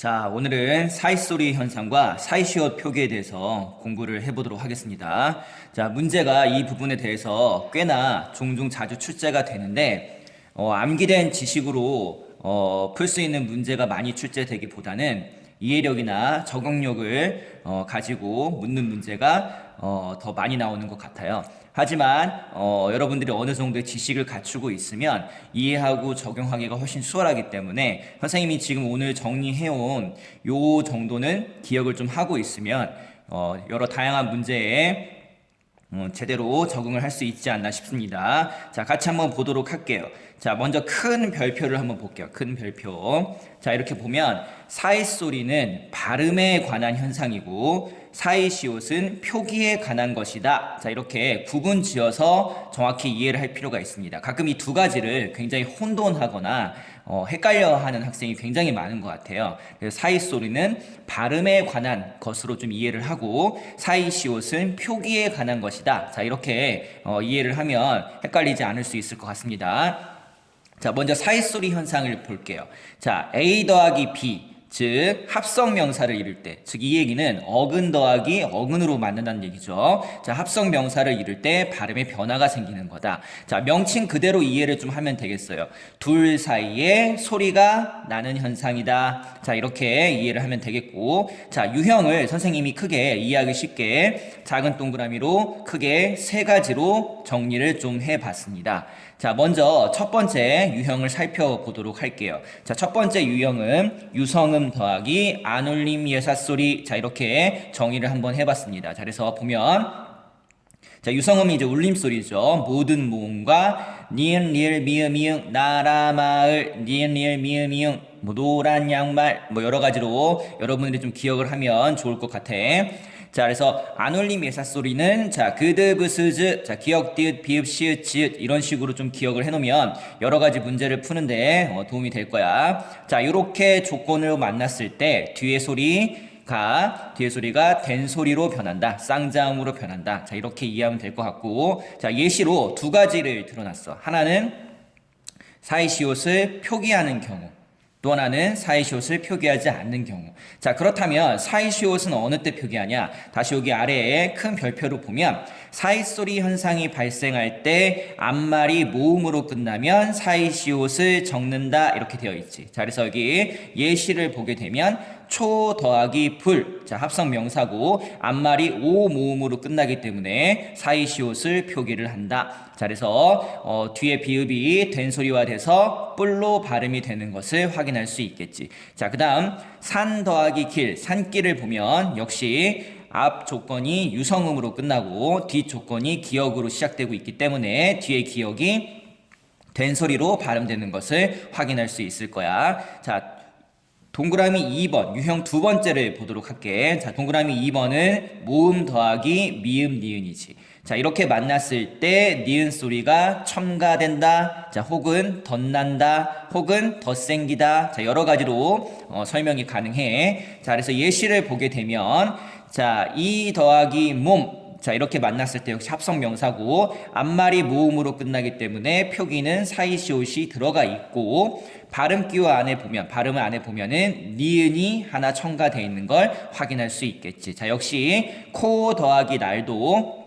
자, 오늘은 사이소리 현상과 사이시옷 표기에 대해서 공부를 해보도록 하겠습니다. 자, 문제가 이 부분에 대해서 꽤나 종종 자주 출제가 되는데, 암기된 지식으로 풀 수 있는 문제가 많이 출제되기보다는 이해력이나 적응력을 가지고 묻는 문제가 더 많이 나오는 것 같아요. 하지만 여러분들이 어느 정도의 지식을 갖추고 있으면 이해하고 적용하기가 훨씬 수월하기 때문에 선생님이 지금 오늘 정리해온 요 정도는 기억을 좀 하고 있으면 여러 다양한 문제에 제대로 적응을 할 수 있지 않나 싶습니다. 자, 같이 한번 보도록 할게요. 자, 먼저 큰 별표를 한번 볼게요. 큰 별표. 자, 이렇게 보면 사이소리는 발음에 관한 현상이고 사이시옷은 표기에 관한 것이다. 자, 이렇게 구분 지어서 정확히 이해를 할 필요가 있습니다. 가끔 이 두 가지를 굉장히 혼돈하거나 헷갈려 하는 학생이 굉장히 많은 것 같아요. 그래서 사이소리는 발음에 관한 것으로 좀 이해를 하고 사이시옷은 표기에 관한 것이다. 자, 이렇게 이해를 하면 헷갈리지 않을 수 있을 것 같습니다. 자, 먼저 사이소리 현상을 볼게요. 자, A 더하기 B, 즉 합성명사를 이룰 때, 즉 이 얘기는 어근 더하기 어근으로 만든다는 얘기죠. 자, 합성명사를 이룰 때 발음에 변화가 생기는 거다. 자, 명칭 그대로 이해를 좀 하면 되겠어요. 둘 사이에 소리가 나는 현상이다. 자, 이렇게 이해를 하면 되겠고, 자, 유형을 선생님이 크게 이해하기 쉽게 작은 동그라미로 크게 세 가지로 정리를 좀 해봤습니다. 자, 먼저 첫 번째 유형을 살펴보도록 할게요. 자, 첫 번째 유형은 유성음 더하기 안울림 예사소리. 자, 이렇게 정의를 한번 해봤습니다. 자, 그래서 보면 자, 유성음이 이제 울림소리죠. 모든 모음과 니은, 리을, 미음, 미응, 나라, 마을, 니은, 리을, 미음, 미응, 뭐 노란 양말, 뭐 여러 가지로 여러분들이 좀 기억을 하면 좋을 것 같아. 자, 그래서 안울림 예사소리는 자, 그드, 브스즈, 자, 기역, 디귿, 비읍, 시읒, 지읒 이런 식으로 좀 기억을 해놓으면 여러 가지 문제를 푸는데 도움이 될 거야. 자, 이렇게 조건으로 만났을 때 뒤에 소리가 된 소리로 변한다. 쌍자음으로 변한다. 자, 이렇게 이해하면 될 것 같고, 자, 예시로 두 가지를 들어놨어. 하나는 사이시옷을 표기하는 경우, 또 하나는 사이시옷을 표기하지 않는 경우. 자, 그렇다면 사이시옷은 어느 때 표기하냐? 다시 여기 아래에 큰 별표로 보면 사이소리 현상이 발생할 때 앞말이 모음으로 끝나면 사이시옷을 적는다 이렇게 되어 있지. 자, 그래서 여기 예시를 보게 되면 초 더하기 불, 자, 합성 명사고 앞말이 오 모음으로 끝나기 때문에 사이시옷을 표기를 한다. 자, 그래서 뒤에 비읍이 된 소리와 돼서 뿔로 발음이 되는 것을 확인할 수 있겠지. 자, 그 다음 산 더하기 길, 산길을 보면 역시 앞 조건이 유성음으로 끝나고 뒷 조건이 기역으로 시작되고 있기 때문에 뒤에 기역이 된 소리로 발음되는 것을 확인할 수 있을 거야. 자, 동그라미 2번 유형 두 번째를 보도록 할게. 자, 동그라미 2번은 모음 더하기 미음 니은이지. 자, 이렇게 만났을 때 니은 소리가 첨가된다. 자, 혹은 덧난다. 혹은 덧생기다. 자, 여러 가지로 설명이 가능해. 자, 그래서 예시를 보게 되면 자, 이 더하기 몸. 자, 이렇게 만났을 때 역시 합성 명사고 앞말이 모음으로 끝나기 때문에 표기는 사이시옷이 들어가 있고 발음을 안에 보면은 니은이 하나 첨가되어 있는 걸 확인할 수 있겠지. 자, 역시 코 더하기 날도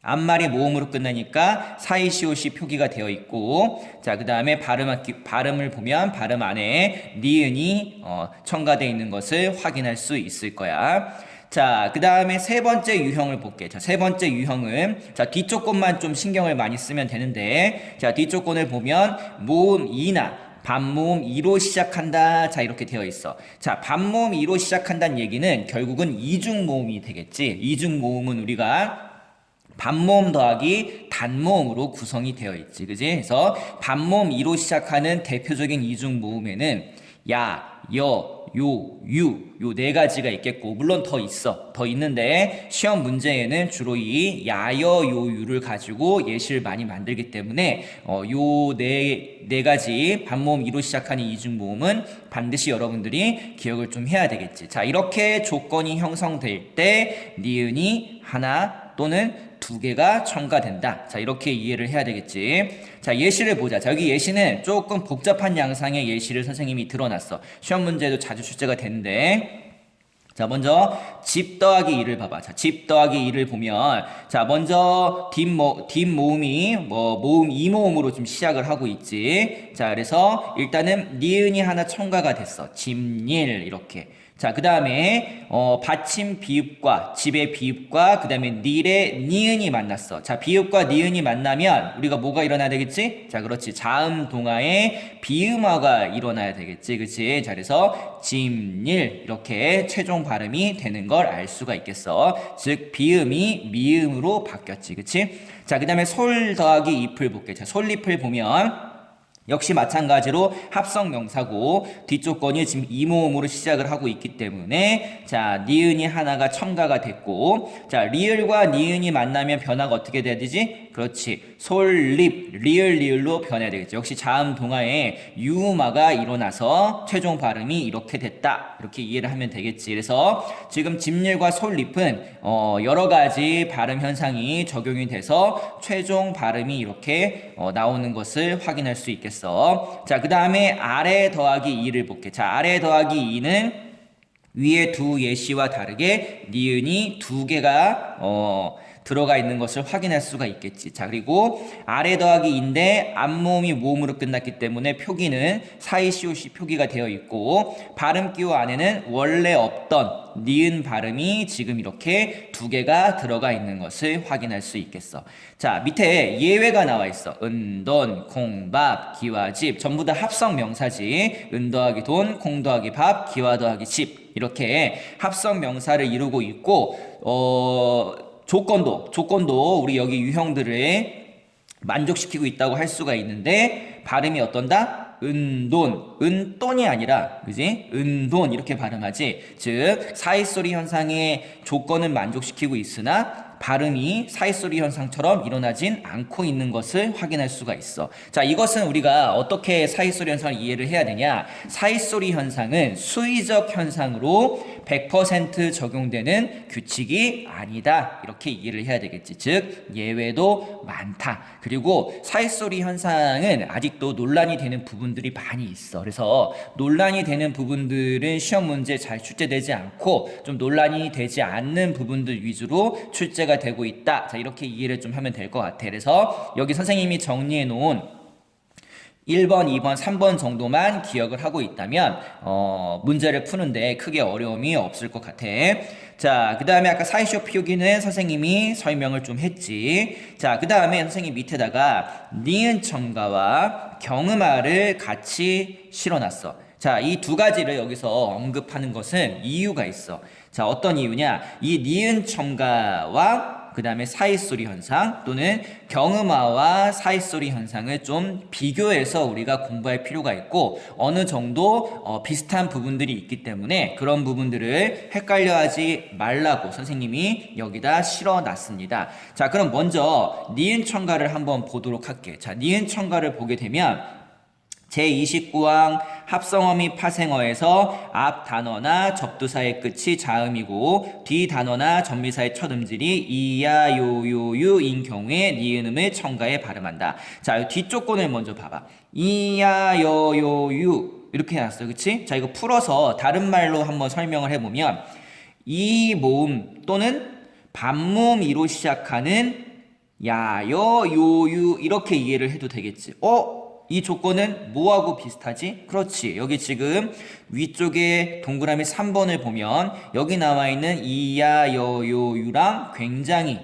앞말이 모음으로 끝나니까 사이시옷이 표기가 되어 있고, 자, 그 다음에 발음을 보면 발음 안에 니은이 첨가되어 있는 것을 확인할 수 있을 거야. 자, 그 다음에 세 번째 유형을 볼게. 자, 세 번째 유형은 자, 뒤쪽 것만 좀 신경을 많이 쓰면 되는데, 자, 뒤쪽 건을 보면 모음 이나 반모음 이로 시작한다. 자, 이렇게 되어 있어. 자, 반모음 이로 시작한다는 얘기는 결국은 이중모음이 되겠지. 이중모음은 우리가 반모음 더하기 단모음으로 구성이 되어 있지. 그지? 그래서 반모음 이로 시작하는 대표적인 이중모음에는 야, 여, 요, 유, 요 네 가지가 있겠고, 물론 더 있는데, 시험 문제에는 주로 이 야, 여, 요, 유를 가지고 예시를 많이 만들기 때문에, 요 네 가지 반모음 이로 시작하는 이중모음은 반드시 여러분들이 기억을 좀 해야 되겠지. 자, 이렇게 조건이 형성될 때, 니은이 하나 또는 두 개가 첨가된다. 자, 이렇게 이해를 해야 되겠지. 자, 예시를 보자. 자, 여기 예시는 조금 복잡한 양상의 예시를 선생님이 들어놨어. 시험 문제도 자주 출제가 되는데, 자, 먼저 집 더하기 2를 봐봐. 자, 집 더하기 2를 보면, 자, 먼저 뒷모음이 모음 2모음으로 좀 시작을 하고 있지. 자, 그래서 일단은 니은이 하나 첨가가 됐어. 집일 이렇게. 자, 그 다음에 받침 비읍과 집의 비읍과 그 다음에 닐의 니은이 만났어. 자, 비읍과 니은이 만나면 우리가 뭐가 일어나야 되겠지? 자, 그렇지. 자음 동화의 비음화가 일어나야 되겠지. 그치? 자, 그래서 집일 이렇게 최종 발음이 되는 걸 알 수가 있겠어. 즉 비음이 미음으로 바뀌었지. 그치? 자, 그 다음에 솔 더하기 잎을 볼게. 자, 솔잎을 보면 역시 마찬가지로 합성 명사고 뒤쪽 건이 지금 이모음으로 시작을 하고 있기 때문에 자, 니은이 하나가 첨가가 됐고 자, 리을과 니은이 만나면 변화가 어떻게 돼야 되지? 그렇지. 솔립, 리을, 리을로 변해야 되겠지. 역시 자음 동화에 유음화가 일어나서 최종 발음이 이렇게 됐다. 이렇게 이해를 하면 되겠지. 그래서 지금 집일과 솔립은 여러 가지 발음 현상이 적용이 돼서 최종 발음이 이렇게 나오는 것을 확인할 수 있겠어. 자, 그 다음에 아래 더하기 2를 볼게. 자, 아래 더하기 2는 위에 두 예시와 다르게 니은이 두 개가 들어가 있는 것을 확인할 수가 있겠지. 자, 그리고 아래 더하기 2인데 앞모음이 모음으로 끝났기 때문에 표기는 사이시옷이 표기가 되어 있고 발음 기호 안에는 원래 없던 니은 발음이 지금 이렇게 두 개가 들어가 있는 것을 확인할 수 있겠어. 자, 밑에 예외가 나와 있어. 은, 돈, 콩, 밥, 기와 집 전부 다 합성 명사지. 은 더하기 돈, 콩 더하기 밥, 기와 더하기 집 이렇게 합성 명사를 이루고 있고 조건도 우리 여기 유형들을 만족시키고 있다고 할 수가 있는데 발음이 어떤다? 은돈, 은돈이 아니라 그지? 은돈 이렇게 발음하지. 즉 사이소리 현상의 조건을 만족시키고 있으나 발음이 사이소리 현상처럼 일어나진 않고 있는 것을 확인할 수가 있어. 자, 이것은 우리가 어떻게 사이소리 현상을 이해를 해야 되냐? 사이소리 현상은 수의적 현상으로 100% 적용되는 규칙이 아니다. 이렇게 이해를 해야 되겠지. 즉 예외도 많다. 그리고 사이소리 현상은 아직도 논란이 되는 부분들이 많이 있어. 그래서 논란이 되는 부분들은 시험 문제에 잘 출제되지 않고 좀 논란이 되지 않는 부분들 위주로 출제가 되고 있다. 자, 이렇게 이해를 좀 하면 될 것 같아. 그래서 여기 선생님이 정리해 놓은 1번, 2번, 3번 정도만 기억을 하고 있다면 문제를 푸는데 크게 어려움이 없을 것 같아. 자, 그 다음에 아까 사이쇼 표기는 선생님이 설명을 좀 했지. 자, 그 다음에 선생님 밑에다가 니은 첨가와 경음화를 같이 실어놨어. 자, 이 두 가지를 여기서 언급하는 것은 이유가 있어. 자, 어떤 이유냐? 이 니은 첨가와 그 다음에 사이소리 현상 또는 경음화와 사이소리 현상을 좀 비교해서 우리가 공부할 필요가 있고 어느 정도 비슷한 부분들이 있기 때문에 그런 부분들을 헷갈려하지 말라고 선생님이 여기다 실어놨습니다. 자, 그럼 먼저 니은 첨가를 한번 보도록 할게. 자, 니은 첨가를 보게 되면 제29항 합성어 및 파생어에서 앞 단어나 접두사의 끝이 자음이고 뒤 단어나 전미사의 첫 음질이 이야 요요유인 경우에 니은음을 첨가해 발음한다. 자, 뒤쪽 건을 먼저 봐봐. 이야 요요유 이렇게 해놨어. 그치? 자, 이거 풀어서 다른 말로 한번 설명을 해보면 이 모음 또는 반모음이로 시작하는 야여 요유 이렇게 이해를 해도 되겠지. 이 조건은 뭐하고 비슷하지? 그렇지. 여기 지금 위쪽에 동그라미 3번을 보면 여기 나와 있는 이야 여요유랑 굉장히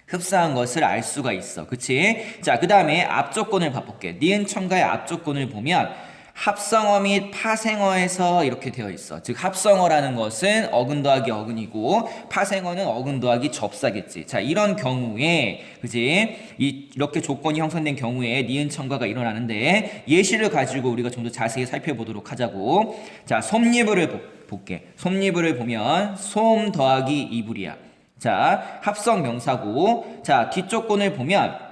흡사한 것을 알 수가 있어. 그치? 자, 그 다음에 앞조건을 봐볼게. 니은 첨가의 앞조건을 보면 합성어 및 파생어에서 이렇게 되어 있어. 즉 합성어라는 것은 어근 더하기 어근이고 파생어는 어근 더하기 접사겠지. 자, 이런 경우에 그지? 이렇게 조건이 형성된 경우에 니은 첨가가 일어나는데 예시를 가지고 우리가 좀 더 자세히 살펴보도록 하자고. 자, 솜니부를 볼게. 솜니부를 보면 솜 더하기 이불이야. 자, 합성 명사고 자, 뒷조건을 보면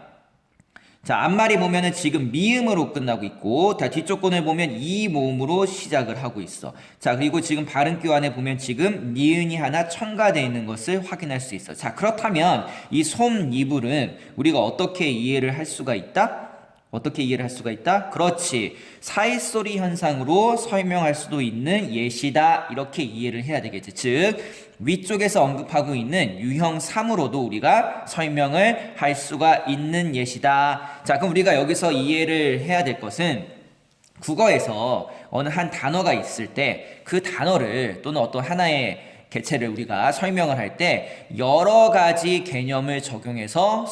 자, 앞말이 보면은 지금 미음으로 끝나고 있고, 자, 뒤쪽 권을 보면 이 모음으로 시작을 하고 있어. 자, 그리고 지금 발음 교환에 보면 지금 니은이 하나 첨가되어 있는 것을 확인할 수 있어. 자, 그렇다면 이 솜니불은 우리가 어떻게 이해를 할 수가 있다? 어떻게 이해를 할 수가 있다? 그렇지. 사이소리 현상으로 설명할 수도 있는 예시다. 이렇게 이해를 해야 되겠지. 즉, 위쪽에서 언급하고 있는 유형 3으로도 우리가 설명을 할 수가 있는 예시다. 자, 그럼 우리가 여기서 이해를 해야 될 것은 국어에서 어느 한 단어가 있을 때 그 단어를 또는 어떤 하나의 개체를 우리가 설명을 할 때 여러 가지 개념을 적용해서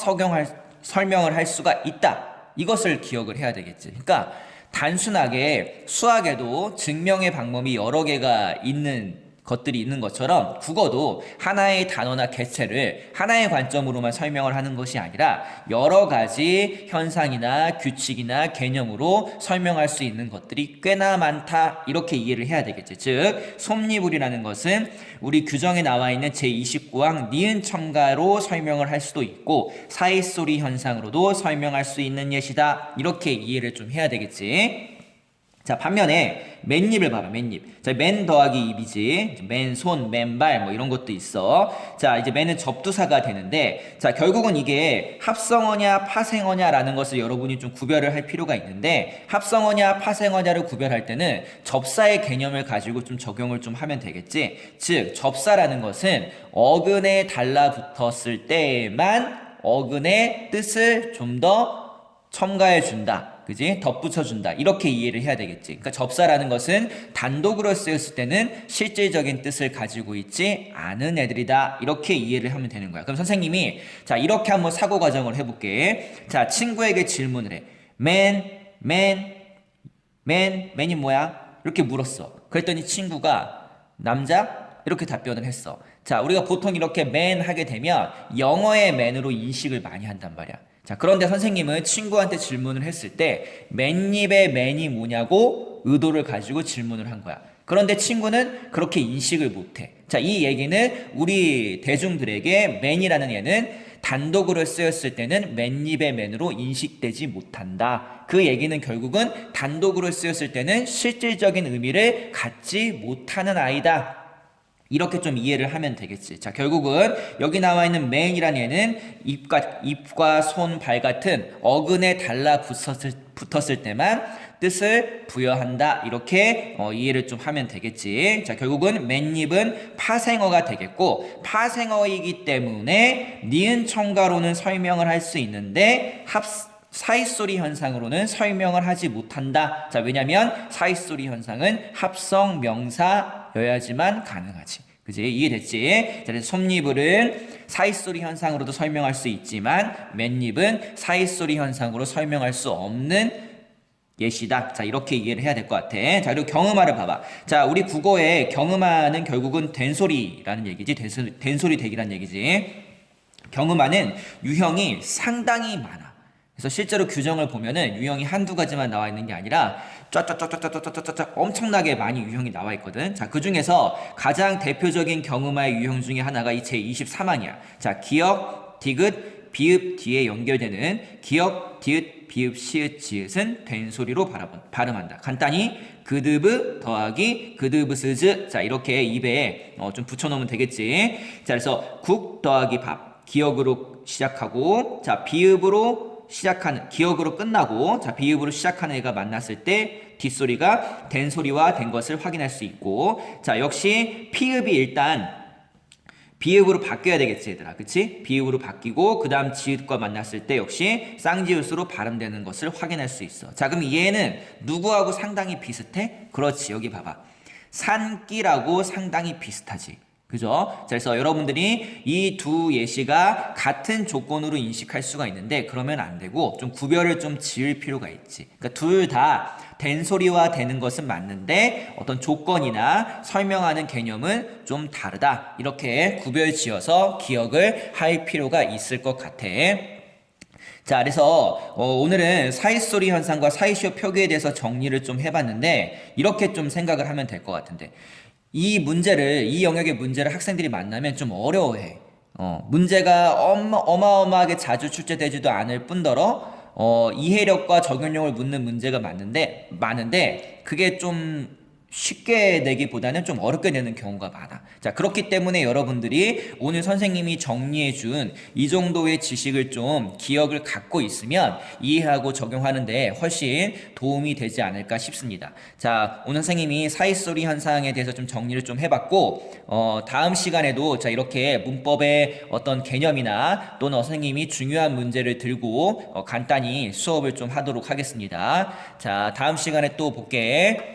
설명을 할 수가 있다. 이것을 기억을 해야 되겠지. 그러니까 단순하게 수학에도 증명의 방법이 여러 개가 있는 것들이 있는 것처럼 국어도 하나의 단어나 개체를 하나의 관점으로만 설명을 하는 것이 아니라 여러 가지 현상이나 규칙이나 개념으로 설명할 수 있는 것들이 꽤나 많다. 이렇게 이해를 해야 되겠지. 즉 솜니불이라는 것은 우리 규정에 나와 있는 제29항 니은 첨가로 설명을 할 수도 있고 사이소리 현상으로도 설명할 수 있는 예시다. 이렇게 이해를 좀 해야 되겠지. 자, 반면에 맨입을 봐봐. 맨입. 자, 맨 더하기 입이지. 맨손, 맨발 뭐 이런 것도 있어. 자, 이제 맨은 접두사가 되는데, 자, 결국은 이게 합성어냐 파생어냐라는 것을 여러분이 좀 구별을 할 필요가 있는데, 합성어냐 파생어냐를 구별할 때는 접사의 개념을 가지고 좀 적용을 좀 하면 되겠지. 즉 접사라는 것은 어근에 달라붙었을 때에만 어근의 뜻을 좀 더 첨가해 준다. 그지? 덧붙여준다. 이렇게 이해를 해야 되겠지. 그러니까 접사라는 것은 단독으로 쓰였을 때는 실질적인 뜻을 가지고 있지 않은 애들이다. 이렇게 이해를 하면 되는 거야. 그럼 선생님이 자, 이렇게 한번 사고 과정을 해볼게. 자, 친구에게 질문을 해. 맨이 뭐야? 이렇게 물었어. 그랬더니 친구가 남자? 이렇게 답변을 했어. 자, 우리가 보통 이렇게 맨 하게 되면 영어의 맨으로 인식을 많이 한단 말이야. 자, 그런데 선생님은 친구한테 질문을 했을 때 맨입의 맨이 뭐냐고 의도를 가지고 질문을 한 거야. 그런데 친구는 그렇게 인식을 못해. 자, 이 얘기는 우리 대중들에게 맨이라는 얘는 단독으로 쓰였을 때는 맨입의 맨으로 인식되지 못한다. 그 얘기는 결국은 단독으로 쓰였을 때는 실질적인 의미를 갖지 못하는 아이다. 이렇게 좀 이해를 하면 되겠지. 자, 결국은 여기 나와 있는 맨이라는 얘는 입과 손, 발 같은 어근에 달라붙었을 때만 뜻을 부여한다. 이렇게 이해를 좀 하면 되겠지. 자, 결국은 맨입은 파생어가 되겠고 파생어이기 때문에 니은 첨가로는 설명을 할 수 있는데 사이소리 현상으로는 설명을 하지 못한다. 자, 왜냐면 사이소리 현상은 합성 명사여야지만 가능하지. 그지? 이해됐지? 자, 그래서 솜니불은 사이소리 현상으로도 설명할 수 있지만 맨입은 사이소리 현상으로 설명할 수 없는 예시다. 자, 이렇게 이해를 해야 될 것 같아. 자, 그리고 경음화를 봐봐. 자, 우리 국어의 경음화는 결국은 된소리라는 얘기지. 된소리 대기라는 얘기지. 경음화는 유형이 상당히 많아. 그래서 실제로 규정을 보면은 유형이 한두 가지만 나와 있는 게 아니라 쫙쫙쫙쫙쫙쫙쫙 엄청나게 많이 유형이 나와 있거든. 자, 그 중에서 가장 대표적인 경음화의 유형 중에 하나가 이 제23항이야. 자, 기역, 디귿, 비읍 뒤에 연결되는 기역, 디귿, 비읍, 시읒, 지읒은 된소리로 발음한다. 간단히 그드브 더하기 그드브스즈. 자, 이렇게 입에 좀 붙여놓으면 되겠지. 자, 그래서 국 더하기 밥. 기역으로 시작하고, 자, 비읍으로 시작하는, 기역으로 끝나고, 자, 비읍으로 시작하는 애가 만났을 때 뒷소리가 된소리와 된 것을 확인할 수 있고, 자, 역시 피읍이 일단 비읍으로 바뀌어야 되겠지, 얘들아. 그치? 비읍으로 바뀌고, 그 다음 지읒과 만났을 때 역시 쌍지읒으로 발음되는 것을 확인할 수 있어. 자, 그럼 얘는 누구하고 상당히 비슷해? 그렇지, 여기 봐봐. 산기라고 상당히 비슷하지. 그죠? 자, 그래서 여러분들이 이 두 예시가 같은 조건으로 인식할 수가 있는데 그러면 안 되고 좀 구별을 좀 지을 필요가 있지. 그러니까 둘 다 된소리와 되는 것은 맞는데 어떤 조건이나 설명하는 개념은 좀 다르다. 이렇게 구별 지어서 기억을 할 필요가 있을 것 같아. 자, 그래서 오늘은 사이소리 현상과 사이시오 표기에 대해서 정리를 좀 해봤는데 이렇게 좀 생각을 하면 될 것 같은데 이 영역의 문제를 학생들이 만나면 좀 어려워해. 문제가 어마어마하게 자주 출제되지도 않을 뿐더러 이해력과 적용력을 묻는 문제가 많은데 그게 좀 쉽게 내기보다는 좀 어렵게 내는 경우가 많아. 자, 그렇기 때문에 여러분들이 오늘 선생님이 정리해준 이 정도의 지식을 좀 기억을 갖고 있으면 이해하고 적용하는데 훨씬 도움이 되지 않을까 싶습니다. 자, 오늘 선생님이 사이소리 현상에 대해서 좀 정리를 좀 해봤고, 다음 시간에도 자, 이렇게 문법의 어떤 개념이나 또는 선생님이 중요한 문제를 들고 간단히 수업을 좀 하도록 하겠습니다. 자, 다음 시간에 또 볼게.